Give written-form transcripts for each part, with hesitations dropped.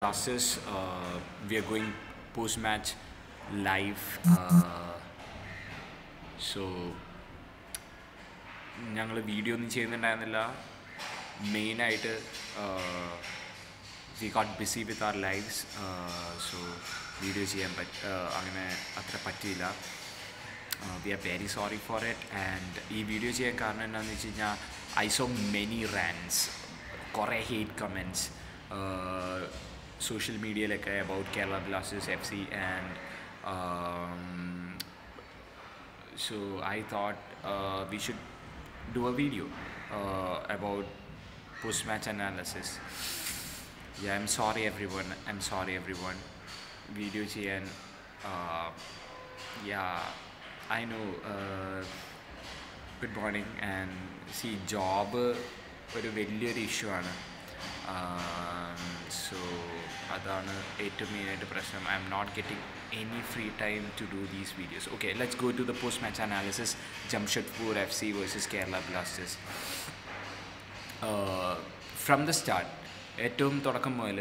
Classes. We are going post-match live. So ഞങ്ങൾ video ഒന്നും ചെയ്യുന്നുണ്ടായിരുന്നില്ല. മെയിനായിട്ട് we got busy with our lives. So video ചെയ്യാൻ അങ്ങനെ അത്ര പറ്റിയില്ല. We are very sorry for it. And ഈ വീഡിയോ ചെയ്യാൻ കാരണം എന്താണെന്ന് വെച്ച് കഴിഞ്ഞാൽ I saw many rants, കുറേ hate comments social media about Kerala Blasters FC, and so I thought we should do a video about post-match analysis. Yeah, I'm sorry everyone. Video cheyan. Yeah, I know. Good morning. And see, job ഒരു വലിയൊരു issue ആണ്. So adana ഏറ്റവും മെയിനായിട്ട് പ്രശ്നം. I'm not getting any free time to do these videos. Okay, let's go to the post-match analysis. Jamshatpur FC versus Kerala Blasters. From the start, ഏറ്റവും തുടക്കം മുതൽ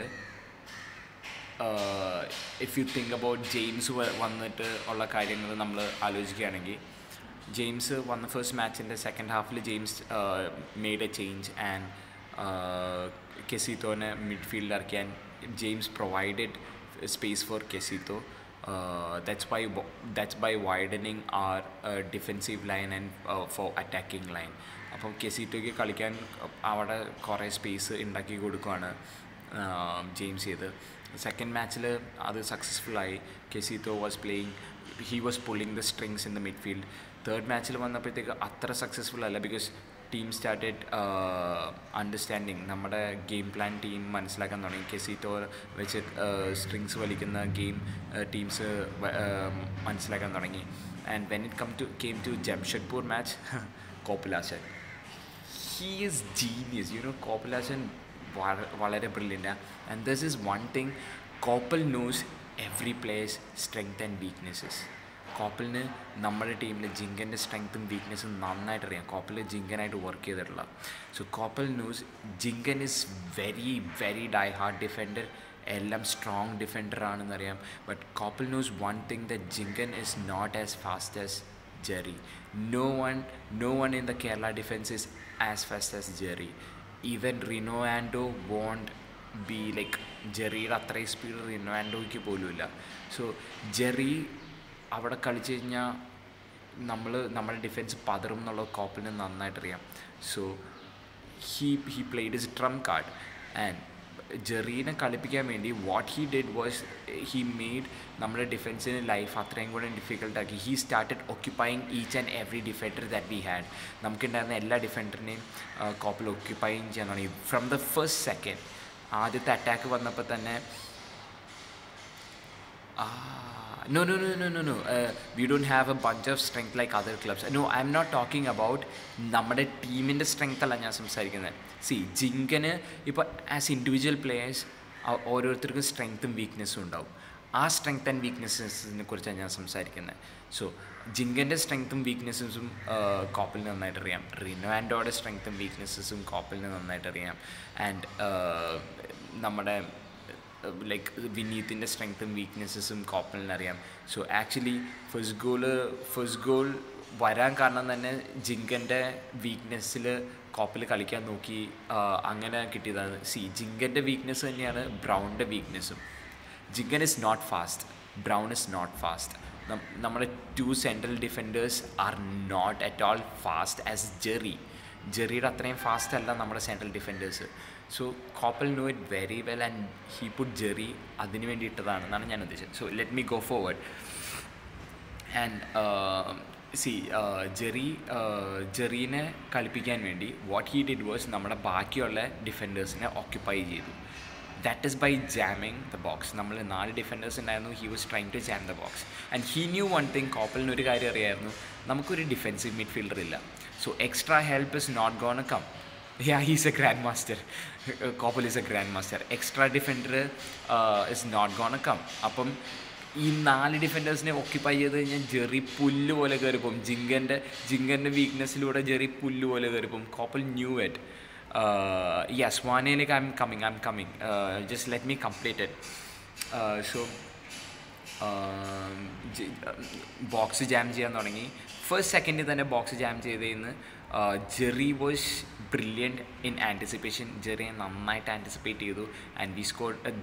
if you think about James വന്നിട്ട് ഉള്ള കാര്യങ്ങൾ നമ്മൾ ആലോചിക്കുകയാണെങ്കിൽ, ജെയിംസ് വന്ന first മാച്ചിൻ്റെ second Hafil James made a change and Kesitone midfield ഇറക്കാൻ James provided space for Kesito. That's by widening our defensive line and for attacking line. അപ്പം കെസിറ്റോയ്ക്ക് കളിക്കാൻ അവിടെ കുറേ സ്പേസ് ഉണ്ടാക്കി കൊടുക്കുകയാണ് ജെയിംസ് ചെയ്ത്. സെക്കൻഡ് മാച്ചിൽ അത് സക്സസ്ഫുള്ളായി. കെസിറ്റോ he was pulling the strings in the midfield. Third മാച്ചിൽ വന്നപ്പോഴത്തേക്ക് അത്ര സക്സസ്ഫുൾ അല്ല, ബിക്കോസ് ടീം സ്റ്റാർട്ടഡ് അണ്ടർസ്റ്റാൻഡിങ്. നമ്മുടെ ഗെയിം പ്ലാൻ ടീം മനസ്സിലാക്കാൻ തുടങ്ങി. കെസിറ്റോ വെച്ച് സ്ട്രിങ്സ് വലിക്കുന്ന ഗെയിം ടീംസ് മനസ്സിലാക്കാൻ തുടങ്ങി. And when it came to Jamshatpur match, Kopilachan, he is genius. Kopilachan വളരെ brilliant. And this is one thing, Kopil knows every player's strength and weaknesses. കോപ്പലിന് നമ്മുടെ ടീമിൽ ജിങ്കൻ്റെ സ്ട്രെങ്ത്തും വീക്ക്നെസ്സും നന്നായിട്ട് അറിയാം. കോപ്പൽ ജിങ്കനായിട്ട് വർക്ക് ചെയ്തിട്ടുള്ള. So Coppell knows Jhingan is very very die hard defender, എല്ലാം സ്ട്രോങ് ഡിഫൻഡറാണെന്നറിയാം. But Coppell knows one thing, that Jhingan is not as fast as Jerry. No one in the Kerala defense is as fast as Jerry. Even Rino Ando won't be like ജെറിയുടെ അത്രയും speed Rino ആൻഡോയ്ക്ക് പോലും ഇല്ല. So Jerry അവിടെ കളിച്ച് കഴിഞ്ഞാൽ നമ്മുടെ defence പതറും എന്നുള്ളത് കോപ്പലിന് നന്നായിട്ടറിയാം. So he played his trump card. And ജെറീനെ കളിപ്പിക്കാൻ വേണ്ടി what he did was, he made നമ്മുടെ ഡിഫൻസിന് ലൈഫ് അത്രയും കൂടെ ഡിഫിക്കൽട്ടാക്കി. He started occupying each and every defender that we had. നമുക്കുണ്ടായിരുന്ന എല്ലാ ഡിഫൻഡറിനെയും കോപ്പൽ ഓക്യുപ്പൈങ് ചെയ്യാൻ തുടങ്ങി. ഫ്രം ദ ഫസ്റ്റ് സെക്കൻഡ് ആദ്യത്തെ അറ്റാക്ക് വന്നപ്പോൾ തന്നെ No. We don't have a bunch of strength like other clubs. No, I'm not talking about നമ്മുടെ ടീമിൻ്റെ സ്ട്രെങ്ത് അല്ല ഞാൻ സംസാരിക്കുന്നത്. ജിങ്കന് ഇപ്പോൾ ആസ് ഇൻഡിവിജ്വൽ പ്ലേയേഴ്സ് ഓരോരുത്തർക്കും സ്ട്രെങ്ത്തും വീക്ക്നെസ്സും ഉണ്ടാവും. ആ സ്ട്രെങ്ത് ആൻഡ് വീക്ക്നെസ്സിനെ കുറിച്ചാണ് ഞാൻ സംസാരിക്കുന്നത്. സോ ജിങ്കൻ്റെ സ്ട്രെങ്ത്തും വീക്ക്നെസ്സും കോപ്പലിന് നന്നായിട്ട് അറിയാം. റിനോ ആൻഡോയുടെ സ്ട്രെങ്ത്തും വീക്ക്നെസ്സും കോപ്പലിന് നന്നായിട്ട് അറിയാം. ആൻഡ് നമ്മുടെ ലൈക്ക് വിനീത്തിൻ്റെ സ്ട്രെങ്ത്തും വീക്ക്നെസ്സും കോപ്പലിനറിയാം. സോ ആക്ച്വലി ഫസ്റ്റ് ഗോൾ വരാൻ കാരണം തന്നെ ജിങ്കൻ്റെ വീക്ക്നെസ്സിൽ കോപ്പൽ കളിക്കാൻ നോക്കി, അങ്ങനെ കിട്ടിയതാണ്. ജിങ്കൻ്റെ വീക്ക്നെസ് തന്നെയാണ് ബ്രൗണിൻ്റെ വീക്ക്നെസ്സും. Jhingan is not fast, Brown is not fast. നമ്മുടെ two central defenders are not at all fast as ജെറിയുടെ അത്രയും ഫാസ്റ്റ് അല്ല നമ്മുടെ central defenders. So Coppell know it very well and he put Jerry അതിന് വേണ്ടി ഇട്ടതാണെന്നാണ് ഞാൻ ഉദ്ദേശിച്ചത്. So let me go forward. And ജെറീനെ കളിപ്പിക്കാൻ വേണ്ടി വാട്ട് ഹീ ഡിഡ് വാസ് നമ്മുടെ ബാക്കിയുള്ള ഡിഫൻഡേഴ്സിനെ ഓക്യുപ്പൈ ചെയ്തു. That is by jamming the box. നമ്മൾ 4 ഡിഫൻഡേഴ്സ് ഉണ്ടായിരുന്നു. He was trying to jam the box. And he knew one thing, കോപ്പലിന് ഒരു കാര്യം അറിയായിരുന്നു, നമുക്കൊരു ഡിഫൻസീവ് മിഡ്ഫീൽഡർ ഇല്ല. So extra help is not gonna come. Yeah, he's a grandmaster. Koppel is a grandmaster. Extra defender is not gonna come. അപ്പം ഈ 4 ഡിഫൻഡേഴ്സിനെ occupy ചെയ്ത് കഴിഞ്ഞാൽ ജെറി പുല്ല് പോലെ കയറിപ്പോവും. ജിങ്കൻ്റെ വീക്ക്നെസ്സിലൂടെ ജെറി പുല്ല് പോലെ കയറിപ്പോവും. Coppell knew it. Yes, Swanelike, I'm coming. Just let me complete it. So, box jam ചെയ്യാൻ തുടങ്ങി. ഫസ്റ്റ് സെക്കൻഡിൽ തന്നെ ബോക്സ് ജാം ചെയ്തതിന്ന് Jerry was brilliant in anticipation. ജെറിയെ നന്നായിട്ട് ആൻറ്റിസിപ്പേറ്റ് ചെയ്തു and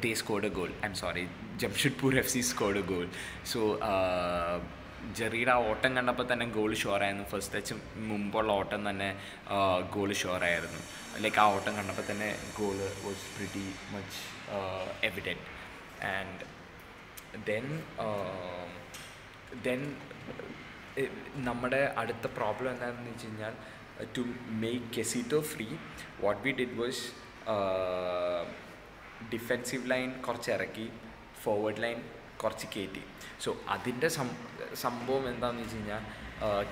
they scored a goal. I am sorry, Jamshedpur FC scored a goal. So ജെറിയുടെ ആ ഓട്ടം കണ്ടപ്പോൾ തന്നെ ഗോൾ ഷുവറായിരുന്നു. ഫസ്റ്റ് ടച്ച് മുമ്പുള്ള ഓട്ടം തന്നെ ഗോൾ ഷുവറായിരുന്നു. ലൈക്ക് ആ ഓട്ടം കണ്ടപ്പോൾ തന്നെ goal was pretty much evident. And then നമ്മുടെ അടുത്ത പ്രോബ്ലം എന്താണെന്ന് വെച്ച് കഴിഞ്ഞാൽ, to make Kizito free what we did was defensive line കുറച്ച് ഇറക്കി, ഫോർവേഡ് ലൈൻ കുറച്ച് കയറ്റി. സോ അതിൻ്റെ സംഭവം എന്താണെന്ന് വെച്ച് കഴിഞ്ഞാൽ,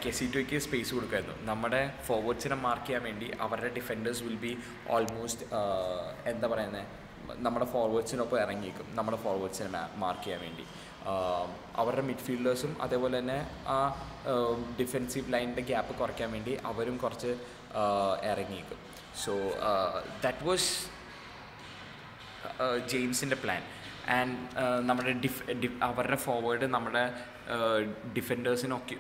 കെസിറ്റോയ്ക്ക് സ്പേസ് കൊടുക്കുമായിരുന്നു. നമ്മുടെ ഫോർവേഡ്സിനെ മാർക്ക് ചെയ്യാൻ വേണ്ടി അവരുടെ ഡിഫൻഡേഴ്സ് വിൽ ബി ഓൾമോസ്റ്റ് എന്താ പറയുന്നത്, നമ്മുടെ ഫോർവേഡ്സിനൊപ്പം ഇറങ്ങിയേക്കും നമ്മുടെ ഫോർവേഡ്സിനെ മാർക്ക് ചെയ്യാൻ വേണ്ടി. അവരുടെ മിഡ്ഫീൽഡേഴ്സും അതേപോലെ തന്നെ ആ ഡിഫെൻസീവ് ലൈനിൻ്റെ ഗ്യാപ്പ് കുറയ്ക്കാൻ വേണ്ടി അവരും കുറച്ച് ഇറങ്ങിയേക്കും. സോ ദാറ്റ് വാസ് ജെയിംസിൻ്റെ പ്ലാൻ. ആൻഡ് നമ്മുടെ അവരുടെ ഫോർവേഡ് നമ്മുടെ ഡിഫൻഡേഴ്സിനൊക്കെ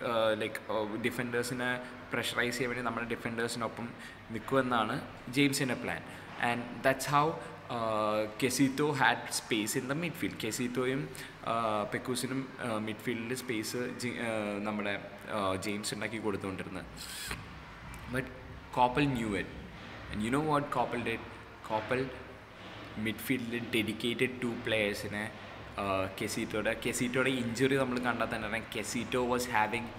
ഡിഫൻഡേഴ്സിനെ പ്രഷറൈസ് ചെയ്യാൻ വേണ്ടി നമ്മുടെ ഡിഫൻഡേഴ്സിനൊപ്പം നിൽക്കുമെന്നാണ് ജെയിംസിൻ്റെ plan. And that's how Kizito had space in the midfield. കെസിറ്റോയും പെക്കൂസിനും മിഡ്ഫീൽഡിൽ സ്പേസ് നമ്മുടെ ജെയിംസ് ഉണ്ടാക്കി കൊടുത്തുകൊണ്ടിരുന്നത്. But Coppell knew it. And you know what Coppell did? Coppell മിഡ്ഫീൽഡിൽ ഡെഡിക്കേറ്റഡ് 2 പ്ലെയേഴ്സിനെ കെസിറ്റോയുടെ ഇഞ്ചുറി നമ്മൾ കണ്ടാൽ തന്നെ അറിയാം. Kizito was having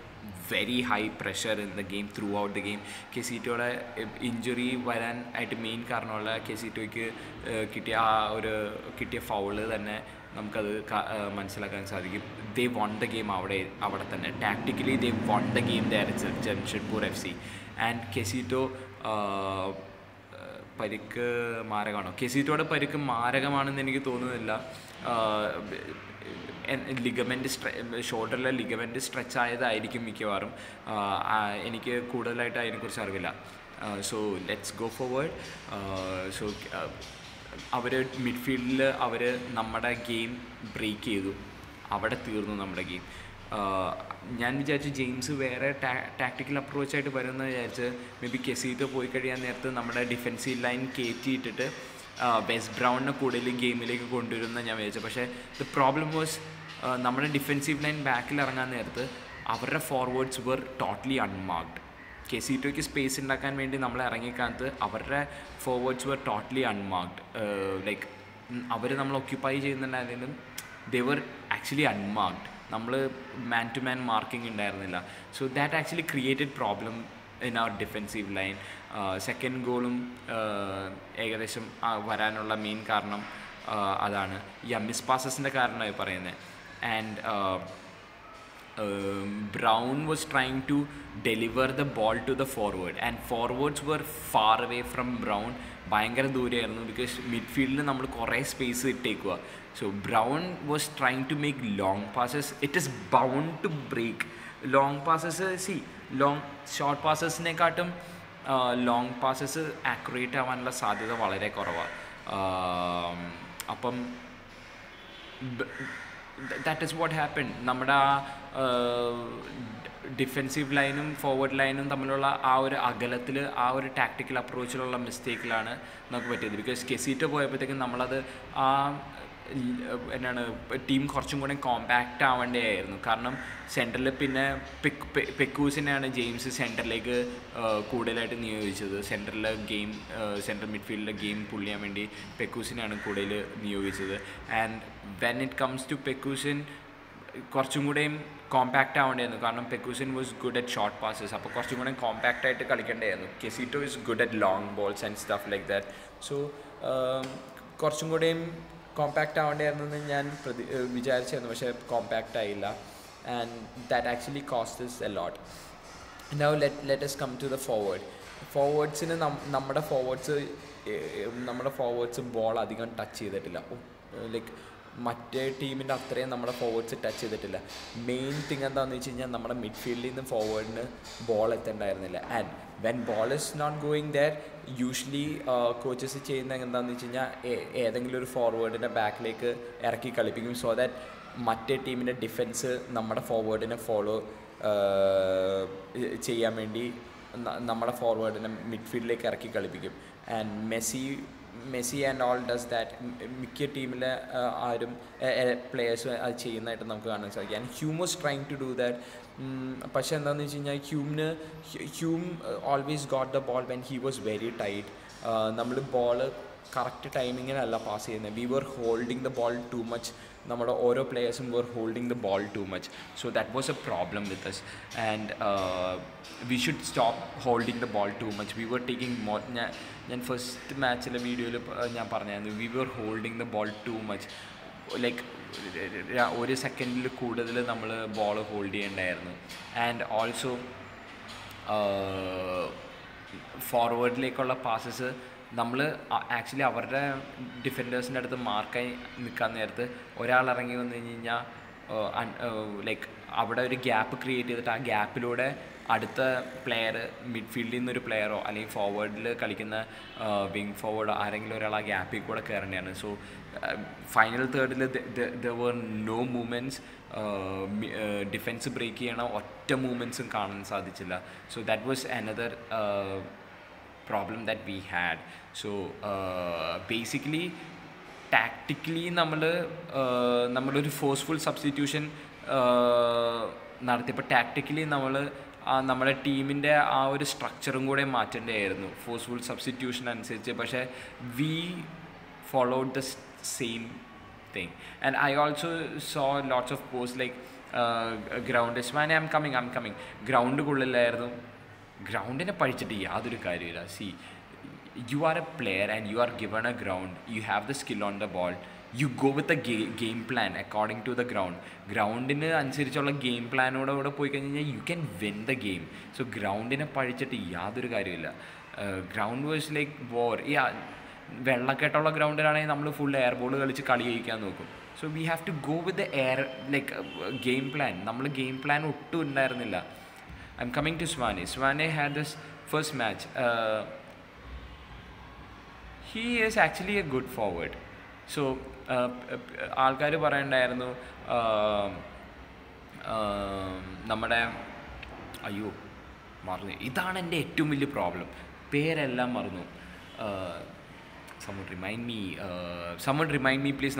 very high pressure in the game, throughout the game. കെസിറ്റോയുടെ ഇഞ്ചുറി വരാൻ ആയിട്ട് മെയിൻ കാരണമുള്ള കെസിറ്റോയ്ക്ക് കിട്ടിയ ഫൗള് തന്നെ നമുക്കത് മനസ്സിലാക്കാൻ സാധിക്കും. ദേ വൺ ദ ഗെയിം അവിടെ തന്നെ. Tactically they won the game there itself, Jamshedpur FC. And Kizito പരിക്ക് മാരകമാണോ? കെസിറ്റോയുടെ പരിക്ക് മാരകമാണെന്ന് എനിക്ക് തോന്നുന്നില്ല. ഷോൾഡറിലെ ലിഗമെൻറ്റ് സ്ട്രെച്ച് ആയതായിരിക്കും മിക്കവാറും. എനിക്ക് കൂടുതലായിട്ട് അതിനെക്കുറിച്ച് അറിവില്ല. So let's go forward. So അവർ മിഡ്ഫീൽഡിൽ നമ്മുടെ ഗെയിം ബ്രേക്ക് ചെയ്തു. അവിടെ തീർന്നു നമ്മുടെ ഗെയിം. ഞാൻ വിചാരിച്ചു ജെയിംസ് വേറെ ടാക്ടിക്കൽ അപ്രോച്ചായിട്ട് വരുമെന്ന് വിചാരിച്ച് മേ ബി കെസിറ്റോ പോയി കഴിയാൻ നേരത്ത് നമ്മുടെ ഡിഫെൻസീവ് ലൈൻ കയറ്റിയിട്ടിട്ട് വെസ്റ്റ് ബ്രൗണിനെ കൂടുതൽ ഗെയിമിലേക്ക് കൊണ്ടുവരുമെന്ന് ഞാൻ വിചാരിച്ചു. പക്ഷേ ദ പ്രോബ്ലം വാസ്, നമ്മുടെ ഡിഫെൻസീവ് ലൈൻ ബാക്കിൽ ഇറങ്ങാൻ നേരത്ത് അവരുടെ ഫോർവേഡ്സ് വർ ടോട്ടലി അൺമാർക്ഡ്. കെസിറ്റോയ്ക്ക് സ്പേസ് ഉണ്ടാക്കാൻ വേണ്ടി നമ്മൾ ഇറങ്ങിക്കാലത്ത് അവരുടെ forwards were totally unmarked. Like അവർ നമ്മൾ ഒക്യുപ്പൈ ചെയ്യുന്നുണ്ടായിരുന്നെങ്കിലും ദേ വർ ആക്ച്വലി അൺമാർക്ഡ്. നമ്മൾ മാൻ ടു മാൻ മാർക്കിംഗ് ഉണ്ടായിരുന്നില്ല. So that actually created problem in our defensive line. Second ഗോളും ഏകദേശം വരാനുള്ള മെയിൻ കാരണം അതാണ്. ഈ മിസ് പാസസിൻ്റെ കാരണമായി പറയുന്നത്. And Brown was trying to deliver the ball to the forward and forwards were far away from Brown. ഭയങ്കര ദൂരെയായിരുന്നു. ബിക്കോസ് മിഡ്ഫീൽഡിൽ നമ്മൾ കുറേ സ്പേസ് ഇട്ടേക്കുക. So Brown was trying to make long passes. It is bound to break. Long passes short പാസസിനെക്കാട്ടും long passes accurate ആവാനുള്ള സാധ്യത വളരെ കുറവാണ്. അപ്പം ദാറ്റ് ഈസ് വാട്ട് ഹാപ്പൻ. നമ്മുടെ ഡിഫെൻസീവ് ലൈനും ഫോർവേഡ് ലൈനും തമ്മിലുള്ള ആ ഒരു അകലത്തിൽ, ആ ഒരു ടാക്ടിക്കൽ അപ്രോച്ചിലുള്ള മിസ്റ്റേക്കിലാണ് നമുക്ക് പറ്റിയത്. ബിക്കോസ് കെസിറ്റോ പോയപ്പോഴത്തേക്കും നമ്മളത് ടീം കുറച്ചും കൂടെ കോമ്പാക്റ്റ് ആവേണ്ടതായിരുന്നു. കാരണം സെൻറ്ററിൽ പിന്നെ പെക്കൂസിനെയാണ് ജെയിംസ് സെൻറ്ററിലേക്ക് കൂടുതലായിട്ട് നിയോഗിച്ചത്. സെൻട്രൽ മിഡ്ഫീൽഡിലെ ഗെയിം പുള്ള് ചെയ്യാൻ വേണ്ടി പെക്കൂസിനെയാണ് കൂടുതൽ നിയോഗിച്ചത്. And when it comes to Pekuson കുറച്ചും കൂടെയും കോമ്പാക്റ്റ് ആവേണ്ടതായിരുന്നു. കാരണം Pekuson was good at short passes. അപ്പോൾ കുറച്ചും കൂടെ കോമ്പാക്റ്റ് ആയിട്ട് കളിക്കേണ്ടതായിരുന്നു. Kizito is good at long balls and stuff like that. So കുറച്ചും കൂടെയും കോമ്പാക്റ്റ് ആവേണ്ടതായിരുന്നെന്ന് ഞാൻ വിചാരിച്ചായിരുന്നു. പക്ഷേ കോമ്പാക്റ്റ് ആയില്ല. And that actually cost us a lot. Now let us come to the ഫോർവേഡ്സിന് നമ്മുടെ ഫോർവേഡ്സ് ബോൾ അധികം ടച്ച് ചെയ്തിട്ടില്ല. ലൈക്ക് മറ്റേ ടീമിൻ്റെ അത്രയും നമ്മുടെ ഫോർവേഡ്സ് ടച്ച് ചെയ്തിട്ടില്ല. മെയിൻ തിങ് എന്താണെന്ന് വെച്ച് കഴിഞ്ഞാൽ നമ്മുടെ മിഡ്ഫീൽഡിൽ നിന്ന് ഫോർവേഡിന് ബോൾ എത്തണ്ടായിരുന്നില്ല. And when ball is not going there usually coaches ചെയ്യുന്ന എന്താണെന്ന് വെച്ച് കഴിഞ്ഞാൽ ഏതെങ്കിലും ഒരു ഫോർവേഡിനെ ബാക്കിലേക്ക് ഇറക്കി കളിപ്പിക്കും സോ ദാറ്റ് മറ്റേ ടീമിൻ്റെ ഡിഫെൻസ് നമ്മുടെ ഫോർവേഡിനെ ഫോളോ ചെയ്യാൻ വേണ്ടി നമ്മുടെ ഫോർവേഡിനെ മിഡ്ഫീൽഡിലേക്ക് ഇറക്കി കളിപ്പിക്കും. And Messi and all does that. മിക്ക ടീമിലെ ആരും പ്ലെയേഴ്സും അത് ചെയ്യുന്നതായിട്ട് നമുക്ക് കാണാൻ സാധിക്കും. And Hume was trying to do that. പക്ഷേ എന്താണെന്ന് വെച്ച് കഴിഞ്ഞാൽ Hume always got the ball when he was very tight. നമ്മൾ ബോള് കറക്റ്റ് ടൈമിങ്ങിനല്ല പാസ് ചെയ്യുന്നത്. We were holding the ball too much. നമ്മുടെ ഓരോ പ്ലെയേഴ്സും were holding the ball too much. So that was a problem with us. And we should stop holding the ball too much. We were taking more. ഞാൻ first മാച്ചിലെ വീഡിയോയിൽ ഞാൻ പറഞ്ഞായിരുന്നു we were holding the ball too much. Like ഒരു സെക്കൻഡിൽ കൂടുതൽ നമ്മൾ ball hold ചെയ്യേണ്ടായിരുന്നു. ആൻഡ് ഓൾസോ ഫോർവേഡിലേക്കുള്ള പാസസ് നമ്മൾ ആക്ച്വലി അവരുടെ ഡിഫൻഡേഴ്സിൻ്റെ അടുത്ത് മാർക്കായി നിൽക്കാൻ നേരത്ത് ഒരാൾ ഇറങ്ങി വന്നു കഴിഞ്ഞ് കഴിഞ്ഞാൽ ലൈക്ക് അവിടെ ഒരു ഗ്യാപ്പ് ക്രിയേറ്റ് ചെയ്തിട്ട് ആ ഗ്യാപ്പിലൂടെ അടുത്ത പ്ലെയർ മിഡ്ഫീൽഡിൽ നിന്നൊരു പ്ലെയറോ അല്ലെങ്കിൽ ഫോർവേഡിൽ കളിക്കുന്ന വിങ് ഫോർവേഡോ ആരെങ്കിലും ഒരാൾ ആ ഗ്യാപ്പിൽ കൂടെ കയറേണ്ടതാണ്. സോ ഫൈനൽ തേർഡിൽ there were no movements. Defence break ചെയ്യണ ഒറ്റ മൂവ്മെൻറ്റ്സും കാണാൻ സാധിച്ചില്ല. So that was another problem that we had. So basically tactically നമ്മളൊരു ഫോഴ്സ്ഫുൾ സബ്സ്റ്റിറ്റ്യൂഷൻ നടത്തിയപ്പോൾ ടാക്റ്റിക്കലി നമ്മുടെ ടീമിൻ്റെ ആ ഒരു സ്ട്രക്ചറും കൂടെ മാറ്റേണ്ടതായിരുന്നു ഫോഴ്സ്ഫുൾ സബ്സ്റ്റിറ്റ്യൂഷൻ അനുസരിച്ച്. പക്ഷേ we followed the same thing. And I also saw lots of posts like ground is man, I'm coming ground കൊള്ളില്ലായിരുന്നു. ഗ്രൗണ്ടിനെ പഴിച്ചിട്ട് യാതൊരു കാര്യമില്ല. See you are a player and you are given a ground. You have the skill on the ball. You go with a game plan according to the ground. ഗ്രൗണ്ടിന് അനുസരിച്ചുള്ള game പ്ലാനോടെ പോയി കഴിഞ്ഞാൽ you can win the game. So ഗ്രൗണ്ടിനെ പഴിച്ചിട്ട് യാതൊരു കാര്യമില്ല. Ground was like war. വെള്ളക്കെട്ടുള്ള ഗ്രൗണ്ടിലാണെങ്കിൽ നമ്മൾ ഫുൾ എയർ ബോൾ കളിച്ച് കളി ജയിക്കാൻ നോക്കും. So we have to go with the air like game plan. നമ്മൾ ഗെയിം പ്ലാൻ ഒട്ടും ഉണ്ടായിരുന്നില്ല. I'm coming to Swane. Swane had this first match. He is actually a good forward. So ആൾക്കാർ പറയണ്ടായിരുന്നു നമ്മുടെ മറന്നു. ഇതാണ് എൻ്റെ ഏറ്റവും വലിയ പ്രോബ്ലം. പേരെല്ലാം മറന്നു. someone remind me please.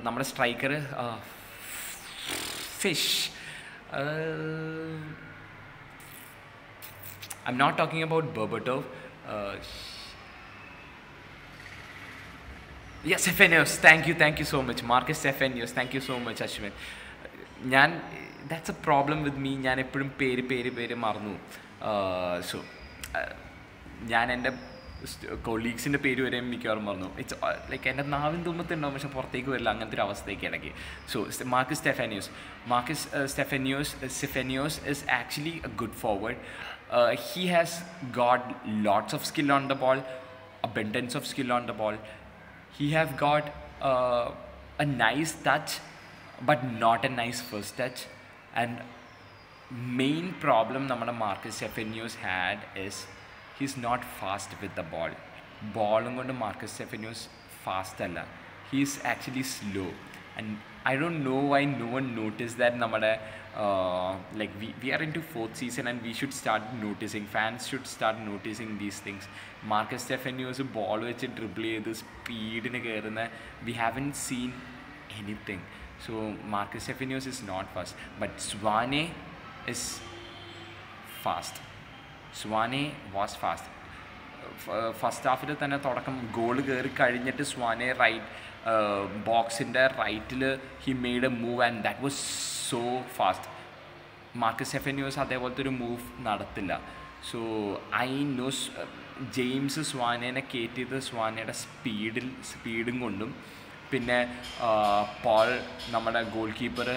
നമ്മുടെ striker fish. I'm not talking about Berbatov. Yes, Stefanos. Thank you so much. Marcus Stefanos. Thank you so much, Ashwin. That's a problem with me. ഞാൻ എപ്പോഴും പേര് മറന്നു. സോ ഞാൻ എൻ്റെ കൊളീഗ്സിൻ്റെ പേര് വരെ മിക്കവാറും മറന്നു. ഇറ്റ്സ് ലൈക്ക് എൻ്റെ നാവിൻ തുമ്പത്തുണ്ടാവും പക്ഷെ പുറത്തേക്ക് വരില്ല. അങ്ങനത്തെ ഒരു അവസ്ഥയ്ക്ക് ഇടയ്ക്ക്. So Marcus Stefanos is actually a good forward. He has got lots of skill on the ball, abundance of skill on the ball. He have got a nice touch but not a nice first touch. And main problem നമ്മുടെ Marcus Stefanos had is he's not fast with the ball. ബോളും കൊണ്ട് Marcus Stefanos fast അല്ല. He's actually slow. And I don't know why no one notice that നമ്മുടെ like we are into fourth season and we should start noticing. Fans should start noticing these things. Marcus Stefanos ball വെച്ച് dribble ചെയ്ത് സ്പീഡിന് കയറുന്ന we haven't seen anything. So Marcus Stefanos is not fast but Swane is fast. Swane was fast. First ഹാഫിൽ തന്നെ തുടക്കം goal കയറി കഴിഞ്ഞിട്ട് Swane ബോക്സിൻ്റെ റൈറ്റിൽ he made a move and that was so fast. Marcus Stefanos അതേപോലത്തെ ഒരു move നടത്തില്ല. സോ ഐ നോ ജെയിംസ് സ്വാനേനെ കയറ്റിയത് സ്വാനയുടെ സ്പീഡും കൊണ്ടും പിന്നെ പോൾ നമ്മുടെ ഗോൾ കീപ്പർ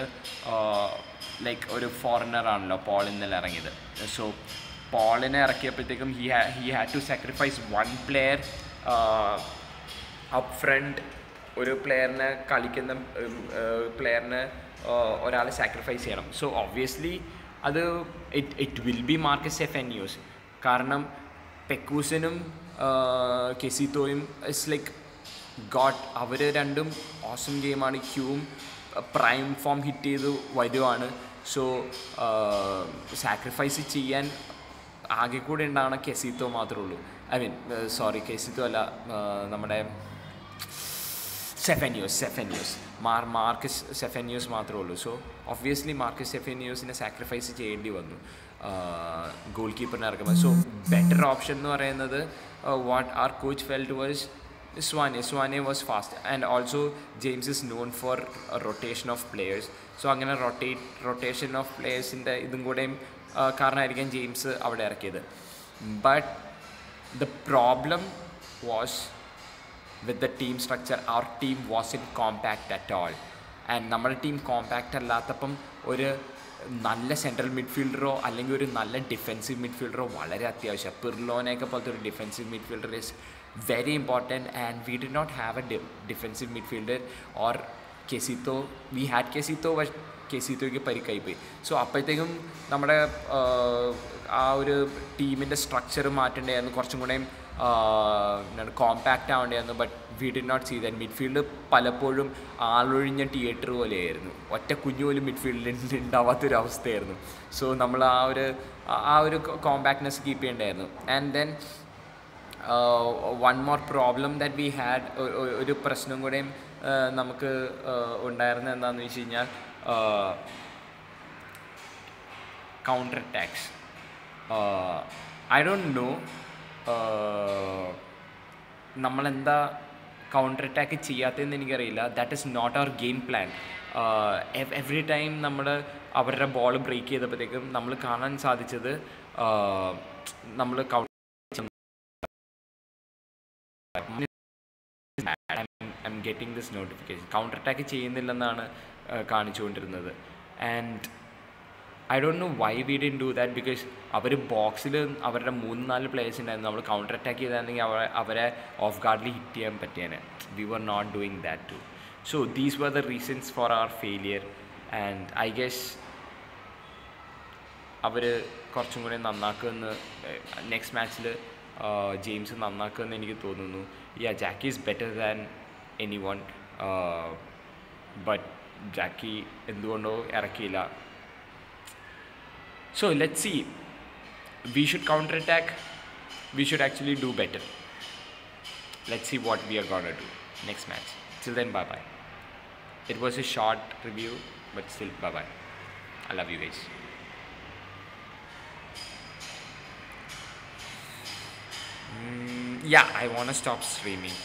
ലൈക്ക് ഒരു ഫോറിനറാണല്ലോ പോൾ ഇന്നലെ ഇറങ്ങിയത്. സോ പോളിനെ ഇറക്കിയപ്പോഴത്തേക്കും he had to sacrifice one player up front. ഒരു പ്ലെയറിനെ കളിക്കുന്ന പ്ലെയറിനെ ഒരാൾ സാക്രിഫൈസ് ചെയ്യണം. സോ ഒബ്വിയസ്ലി അത് it will be Marcus Stephanos. കാരണം പെക്കൂസനും കെസിത്തോയും ഇറ്റ്സ് ലൈക്ക് ഗോഡ്. അവർ രണ്ടും ഓസം ഗെയിമാണ്. ക്യൂവും പ്രൈം ഫോം ഹിറ്റ് ചെയ്ത് വരുവാണ്. സോ സാക്രിഫൈസ് ചെയ്യാൻ ആകെ കൂടെ ഉണ്ടാവണ കെസിത്തോ മാത്രമേ ഉള്ളൂ. ഐ മീൻ കെസിത്തോ അല്ല, നമ്മുടെ സെഫെനിയോസ് മാർക്കസ് സെഫെനിയോസ് മാത്രമേ ഉള്ളൂ. സോ ഒബ്വിയസ്ലി മാർക്കസ് സെഫെനിയോസിനെ സാക്രിഫൈസ് ചെയ്യേണ്ടി വന്നു ഗോൾ കീപ്പറിനെ ഇറക്കുമ്പോൾ. സോ ബെറ്റർ ഓപ്ഷൻ എന്ന് പറയുന്നത് what are coach felt was Swane was fast, and also James is known for a rotation of players. So അങ്ങനെ rotation of players-ൻ്റെ ഇതും കൂടെയും കാരണമായിരിക്കാം ജെയിംസ് അവിടെ ഇറക്കിയത്. But the problem was with the team structure. Our team wasn't compact at all, and നമ്മുടെ team compact അല്ലാത്തപ്പം ഒരു നല്ല central മിഡ്ഫീൽഡറോ അല്ലെങ്കിൽ ഒരു നല്ല ഡിഫെൻസീവ് മിഡ്ഫീൽഡറോ വളരെ അത്യാവശ്യമാണ്. പിർലോനെയൊക്കെ പോലത്തെ ഒരു defensive midfielder is very important, and we did not have a defensive midfielder or Kesito. We had Kesito, but കെസിത്തോയ്ക്ക് പരിക്കായിപ്പോയി. സോ അപ്പോഴത്തേക്കും നമ്മുടെ ആ ഒരു ടീമിൻ്റെ സ്ട്രക്ചർ മാറ്റേണ്ടതായിരുന്നു, കുറച്ചും കൂടെയും കോമ്പാക്റ്റ് ആവേണ്ടതായിരുന്നു. But we did not see that. Midfield പലപ്പോഴും ആളൊഴിഞ്ഞ തിയേറ്റർ പോലെയായിരുന്നു. ഒറ്റ കുഞ്ഞു പോലും മിഡ്ഫീൽഡിൽ ഉണ്ടാവാത്തൊരവസ്ഥയായിരുന്നു. സോ നമ്മൾ ആ ഒരു കോമ്പാക്ട്നെസ് കീപ്പ് ചെയ്യേണ്ടതായിരുന്നു. And then one more problem that we had, ഒരു പ്രശ്നം കൂടെയും നമുക്ക് ഉണ്ടായിരുന്നത് എന്താണെന്ന് വെച്ച് കഴിഞ്ഞാൽ counter attacks. I don't know നമ്മളെന്താ കൗണ്ടർ അറ്റാക്ക് ചെയ്യാത്തതെന്ന് എനിക്കറിയില്ല. That is not our game plan. Every time നമ്മൾ അവരുടെ ബോൾ ബ്രേക്ക് ചെയ്തപ്പോഴത്തേക്കും നമ്മൾ കാണാൻ സാധിച്ചത് നമ്മൾ I'm getting this notification. Counter attack ചെയ്യുന്നില്ലെന്നാണ് കാണിച്ചുകൊണ്ടിരുന്നത്. And I don't know why we didn't do that, because അവർ ബോക്സിൽ അവരുടെ 3-4 പ്ലേയേഴ്സ് ഉണ്ടായിരുന്നു. നമ്മൾ കൗണ്ടർ അറ്റാക്ക് ചെയ്തായിരുന്നെങ്കിൽ അവരെ ഓഫ് ഗാർഡിൽ ഹിറ്റ് ചെയ്യാൻ പറ്റിയാണ്. We were not doing that too. So these were the reasons for our failure. And I guess അവർ കുറച്ചും കൂടെ നന്നാക്കുമെന്ന് നെക്സ്റ്റ് മാച്ചിൽ ജെയിംസ് നന്നാക്കുമെന്ന് എനിക്ക് തോന്നുന്നു. Jackie is better than any one, but Jackie എന്തുകൊണ്ടോ ഇറക്കിയില്ല. So let's see. We should counter attack. We should actually do better. Let's see what we are gonna do next match. Till then, bye bye. It was a short review, but still bye bye. I love you guys. Yeah, I wanna stop streaming.